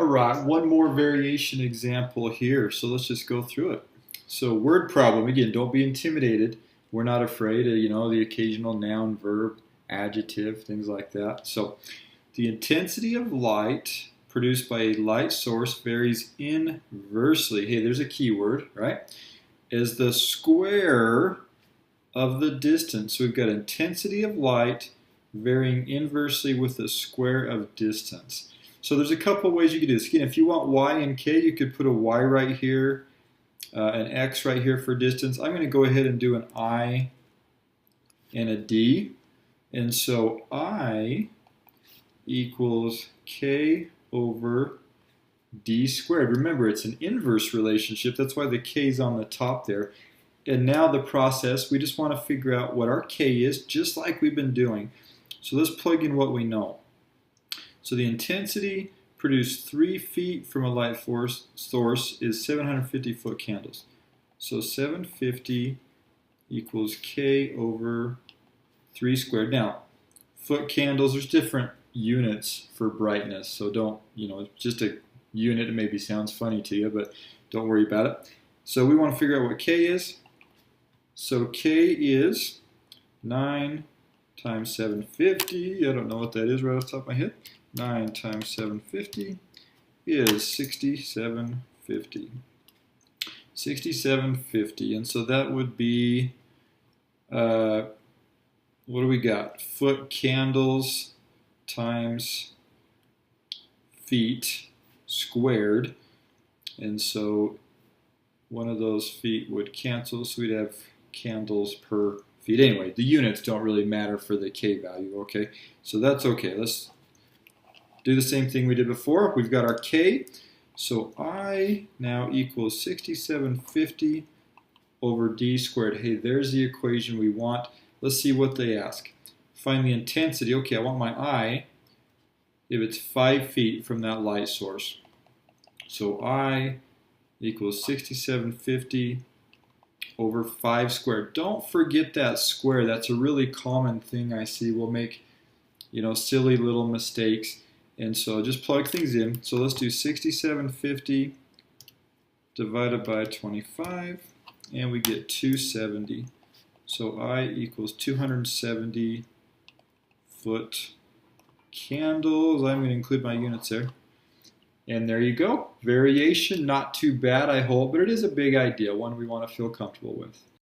All right, one more variation example here. So let's just go through it. So word problem, again, don't be intimidated. We're not afraid of, the occasional noun, verb, adjective, things like that. So the intensity of light produced by a light source varies inversely. Hey, there's a keyword, right? As the square of the distance. So we've got intensity of light varying inversely with the square of distance. So there's a couple ways you could do this. Again, if you want y and k, you could put a y right here, an x right here for distance. I'm going to go ahead and do an I and a d. And so I equals k over d squared. Remember, it's an inverse relationship. That's why the k is on the top there. And now the process, we just want to figure out what our k is, just like we've been doing. So let's plug in what we know. So the intensity produced 3 feet from a light source is 750 foot candles. So 750 equals k over 3 squared. Now, foot candles, there's different units for brightness. So don't, just a unit, it maybe sounds funny to you, but don't worry about it. So we want to figure out what k is. So k is 9 times 750. I don't know what that is right off the top of my head. 9 times 750 is 6750. 6750. And so that would be, what do we got? Foot candles times feet squared. And so one of those feet would cancel, so we'd have candles per feet. Anyway, the units don't really matter for the k value, okay? So that's okay. Let's do the same thing we did before. We've got our k. So I now equals 6750 over d squared. Hey, there's the equation we want. Let's see what they ask. Find the intensity. Okay, I want my I if it's 5 feet from that light source. So I equals 6750 over 5 squared. Don't forget that square. That's a really common thing I see. We'll make, silly little mistakes. And so just plug things in. So let's do 6750 divided by 25, and we get 270. So I equals 270 foot candles. I'm going to include my units there. And there you go. Variation, not too bad, I hope, but it is a big idea, one we want to feel comfortable with.